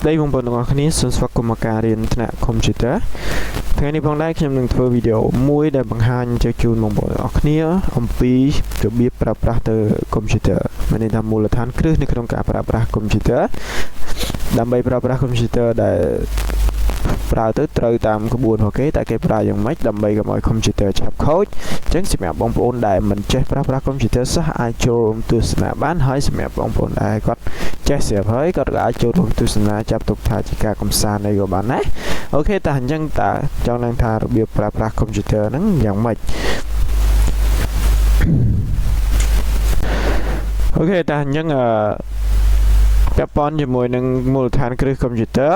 ស្ដីបងប្អូនទាំងអស់គ្នាសូមស្វាគមន៍មកការរៀនថ្នាក់ Computer ថ្ងៃនេះផងដែរខ្ញុំនឹងធ្វើវីដេអូមួយដែលបង្ហាញជូនបងប្អូនទាំងអស់គ្នាអំពីរបៀបប្រើប្រាស់ទៅ Computer មានន័យថាមូលដ្ឋានគ្រឹះនៅក្នុងការប្រើប្រាស់ Computer ដើម្បីប្រើប្រាស់ Computer ដែលប្រើទៅត្រូវតាមក្បួនរបស់គេតែគេប្រើយ៉ាងម៉េចដើម្បីកុំឲ្យ Computer ឆាប់ខូចអញ្ចឹងសម្រាប់បងប្អូនដែលមិនចេះប្រើប្រាស់ Computer សោះអាចចូលរួមទស្សនាបានហើយសម្រាប់បងប្អូនដែលគាត់ចេះស្រាប់ហើយគាត់ក៏អាចចូលរួមទស្សនាចាប់ទុកថាជាការកម្សាន្តអីក៏បានដែរអូខេតើអញ្ចឹងតើចង់ដឹងថារបៀបប្រើប្រាស់ Computer ហ្នឹងយ៉ាងម៉េចអូខេតើអញ្ចឹងពាក់ព័ន្ធជាមួយនឹងមូលដ្ឋានគ្រឹះ Computer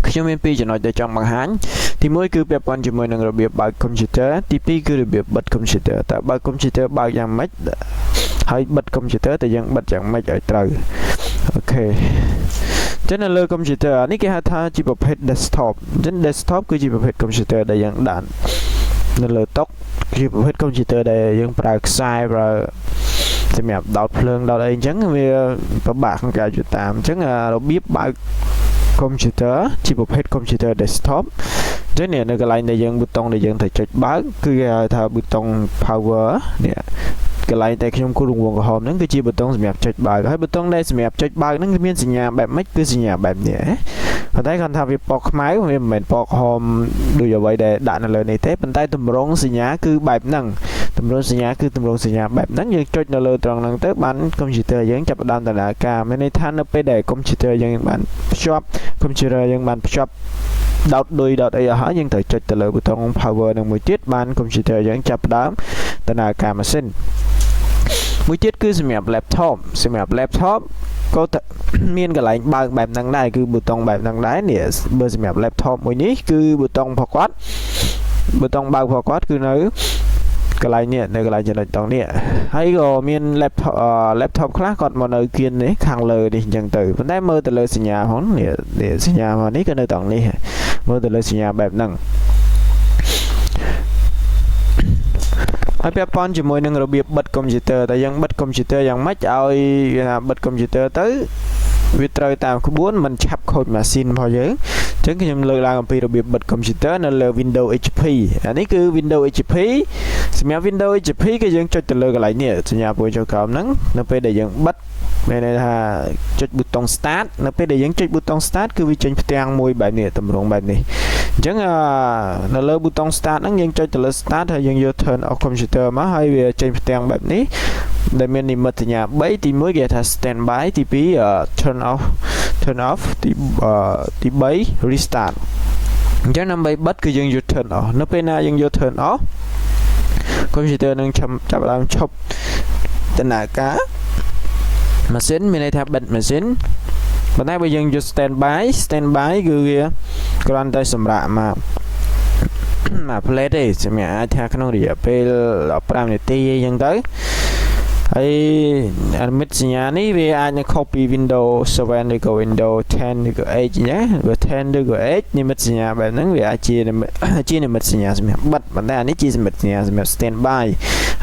ខ្ញុំមានពីរចំណុចដែលចង់បង្ហាញទី1គឺពាក់ព័ន្ធជាមួយនឹងរបៀបបើក Computer ទី2គឺរបៀបបិទ Computer តើបើក Computer បើកយ៉ាងម៉េចហើយបិទ Computer តើយើងបិទយ៉ាងម៉េចឲ្យត្រូវអូខេចឹងនៅលើ Computer នេះគេហៅថាជាប្រភេទ desktop ចឹង desktop គឺជាប្រភេទ Computer ដែលយើងដាក់នៅលើតុជាប្រភេទ Computer ដែលយើងប្រើខ្សែប្រើសម្រាប់ដោតភ្លើងដោតអីអញ្ចឹងវាពិបាកក្នុងការយល់តាមអញ្ចឹងរបៀបបើកComputer ជាប្រភេទ Computer Desktop ចឹងនេះនៅកន្លែងដែលយើងប៊ូតុងដែលយើងត្រូវចុចបើកគឺគេហៅថាប៊ូតុង Power នេះកន្លែងតែខ្ញុំគូររង្វង់ក្រហមហ្នឹងគឺជាប៊ូតុងសម្រាប់ចុចបើកហើយប៊ូតុងដែលសម្រាប់ចុចបើកហ្នឹងមានសញ្ញាបែបម៉េចគឺសញ្ញាបែបនេះប៉ុន្តែគាត់ថាវាពណ៌ខ្មៅវាមិនមែនពណ៌ក្រហមដូចអ្វីដែលដាក់នៅលើនេះទេប៉ុន្តែតម្រងសញ្ញាគឺបែបហ្នឹងតម្រងសញ្ញាគឺតម្រងសញ្ញាបែបហ្នឹងយើងចុចនៅលើត្រង់ហ្នឹងទៅបាន Computer យើងចាប់ផ្ដើមដំណើរការមានន័យថានៅពេលដែល Computer យើងបានភ្ជាប់ Computer យើងបានភ្ជាប់ដោតឌុយដោតអីអស់ហើយយើងត្រូវចុចទៅលើប៊ូតុង Power នឹងមួយទៀតបាន Computer យើងចាប់ផ្ដើមដំណើរការម៉ាស៊ីនមួយទៀតគឺសម្រាប់ laptop ក៏មានកន្លែងបើកបែបហ្នឹងដែរគឺប៊ូតុងបែបហ្នឹងដែរនេះបើសម្រាប់ laptop មួយនេះគឺប៊ូតុងរបស់គាត់ប៊ូតុងបើករបស់គាត់គឺនៅកន្លែងនេះនៅកន្លែងចំណុចតង់នេះហើយក៏មាន laptop ខ្លះគាត់មកនៅគៀននេះខាងលើនេះអញ្ចឹងទៅប៉ុន្តែមើលទៅលើសញ្ញាផងនេះសញ្ញាមកនេះក៏នៅតង់នេះមើលទៅលើសញ្ញាបែបហ្នឹងហើយពាក់ព័ន្ធជាមួយនឹងរបៀបបិទ Computer តែយើងបិទ Computer យ៉ាងម៉េចឲ្យបិទ Computer ទៅវាត្រូវតាមក្បួនមិនឆាប់ខូចម៉ាស៊ីនរបស់យើងអញ្ចឹងខ្ញុំលើកឡើងអំពីរបៀបបិទ Computer នៅលើ Windows HP អានេះគឺ Windows HP សម្រាប់ Windows HP គឺយើងចុចទៅលើកន្លែងនេះសញ្ញាពណ៌ចុចក្រោមហ្នឹងនៅពេលដែលយើងបិទមានន័យថាចុចប៊ូតុង Start នៅពេលដែលយើងចុចប៊ូតុង Start គឺវាចេញផ្ទាំងមួយបែបនេះតម្រងបែបនេះអញ្ចឹងនៅលើប៊ូតុង Start ហ្នឹងយើងចុចទៅលើ Start ហើយយើងយក Turn off Computer មកហើយវាចេញផ្ទាំងបែបនេះដែលមាននិមិត្តសញ្ញា3ទី1គេថា Standby ទី2 Turn off ទី3 Restart អញ្ចឹងដើម្បីបិទគឺយើងយក Turn off នៅពេលណាយើងយក Turn off Computer នឹងចាប់ឡើងឈប់ដំណើរការម៉ាស៊ីនមានន័យថាបិទម៉ាស៊ីនប៉ុន្តែបើយើងយក standby គឺវាគ្រាន់តែសម្រាប់មកplate ទេសម្រាប់អាចថាក្នុងរយៈពេល15នាទីអីចឹងទៅហើយអាមិត្តសញ្ញានេះវាអាចនឹងខុសពី Windows 7 ឬក៏ Windows 10 ឬក៏ 8 អញ្ចឹងបើ 10 ឬក៏ 8 និមិត្តសញ្ញាបែបហ្នឹងវាអាចជានិមិត្តសញ្ញាសម្រាប់បិទប៉ុន្តែអានេះជានិមិត្តសញ្ញាសម្រាប់ standby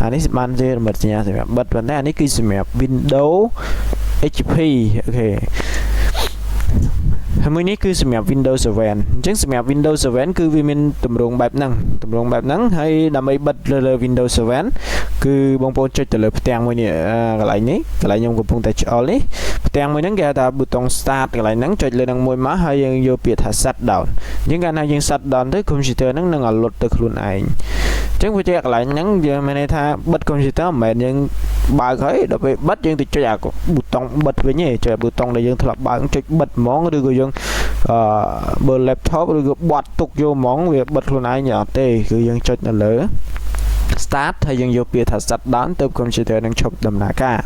អានេះបានជានិមិត្តសញ្ញាសម្រាប់បិទប៉ុន្តែអានេះគឺសម្រាប់ Windows HP អូខេហើយមួយនេះគឺសម្រាប់ Windows 7 អញ្ចឹងសម្រាប់ Windows 7 គឺវាមានតម្រងបែបហ្នឹងហើយដើម្បីបិទលើ Windows 7 គឺបងប្អូនចុចទៅលើផ្ទាំងមួយនេះកន្លែងនេះកន្លែងខ្ញុំកំពុងតែឆ្អល់នេះផ្ទាំងមួយហ្នឹងគេហៅថាប៊ូតុង Start កន្លែងហ្នឹងចុចលើហ្នឹងមួយមកហើយយើងយកពាក្យថា Shutdown អញ្ចឹងកាលណាយើង Shutdown ទៅ Computer ហ្នឹងនឹងឲ្យលុតទៅខ្លួនឯងអញ្ចឹងវាជាកន្លែងហ្នឹងយើងមានន័យថាបិទ Computer មិនមែនយើងបើកហើយដល់ពេលបិទយើងទៅចុចអាប៊ូតុងបិទវិញទេចុចប៊ូតុងដែលយើងធ្លាប់បើកចុចបិទហ្មងឬក៏យើងបើ laptop ឬក៏បត់ទុកយកហ្មងវាបិទខ្លួនឯងអត់ទេគឺយើងចុចនៅលើ Start ហើយយើងយកពាក្យថា Shutdown ទៅ Computer នឹងឈប់ដំណើរការ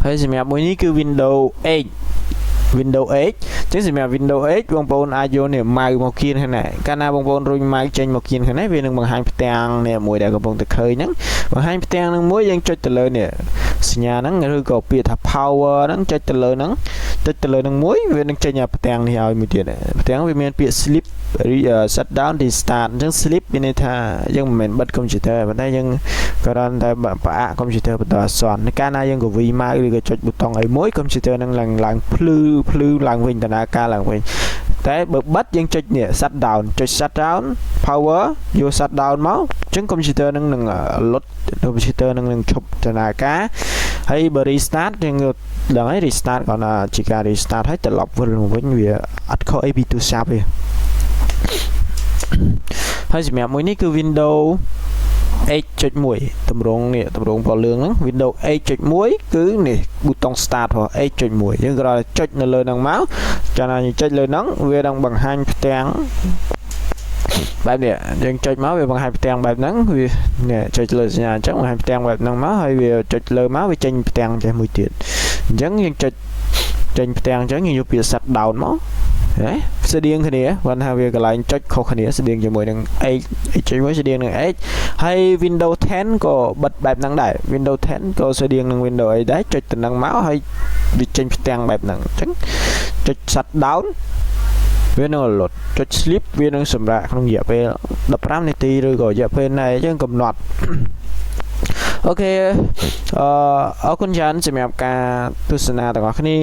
ហើយសម្រាប់មួយនេះគឺ Windows 8 ចឹងសម្រាប់ Windows 8បងប្អូនអាចយកនេះម៉ៅមកគៀនខាងនេះកាលណាបងប្អូនរុញម៉ៅចេញមកគៀនខាងនេះវានឹងបង្ហាញផ្ទាំងនេះមួយដែលកំពុងតែឃើញហ្នឹងបង្ហាញផ្ទាំងនឹងមួយយើងចុចទៅលើនេះ សញ្ញាហ្នឹងឬក៏ពាក្យថា power ហ្នឹងចុចទៅលើហ្នឹងមួយវានឹងចេញផ្ទាំងនេះឲ្យមួយទៀតផ្ទាំងវាមានពាក្យ sleep shut down restart អញ្ចឹង sleep មានន័យថាយើងមិនមែនបិទកុំព្យូទ័រប៉ុន្តែយើងគ្រាន់តែផ្អាកកុំព្យូទ័របន្តអាសន្នកាលណាយើងកវីម៉ៅឬក៏ចុចប៊ូតុងអីមួយកុំព្យូទ័រនឹងឡើងភ្លឺឡើងវិញដំណើរការឡើងវិញតែបើបិទយើងចុចនេះ shut down ចុច shut down power យក shut down មកអញ្ចឹងកុំព្យូទ័រនឹងលុតកុំព្យូទ័រនឹងឈប់ដំណើរការហើយបើ restart យើងដឹងហើយ restart គាត់ថាជាការ restart ហើយត្រឡប់វិលមកវិញវាអត់ខុសអីពីទូរស័ព្ទទេហើយសម្រាប់មួយនេះគឺ Windows H.1 តម្រងនេះតម្រងពណ៌លឿងហ្នឹង Windows H.1 គឺនេះប៊ូតុង Start របស់ H.1 យើងគ្រាន់តែចុចនៅលើហ្នឹងមកចាំណាយើងចុចលើហ្នឹងវានឹងបង្ហាញផ្ទាំងបែបនេះយើងចុចមកវាបង្ហាញផ្ទាំងបែបហ្នឹងវានេះចុចលើសញ្ញាអញ្ចឹងបង្ហាញផ្ទាំងបែបហ្នឹងមកហើយវាចុចលើមកវាចេញផ្ទាំងចេះមួយទៀតអញ្ចឹងយើងចុចចេញផ្ទាំងអញ្ចឹងយើងយកពាក្យ shut down មកស្តៀងគ្នាគាត់ថាវាកន្លែងចុចខុសគ្នាស្តៀងជាមួយនឹង H.1 ស្តៀងនឹង H ហើយ Windows 10 ក៏បិទបែបហ្នឹងដែរ Windows 10 ក៏ស្តៀងនឹង Windows អីដែរចុចទៅហ្នឹងមកហើយវាចេញផ្ទាំងបែបហ្នឹងអញ្ចឹងចុច shut down វានឹងលុតចុច sleep វានឹងសម្រាកក្នុងរយៈពេល15នាទីឬក៏រយៈពេលណាអញ្ចឹងកំណត់អូខេអរគុណច្រើនសម្រាប់ការទស្សនាទាំងអស់គ្នា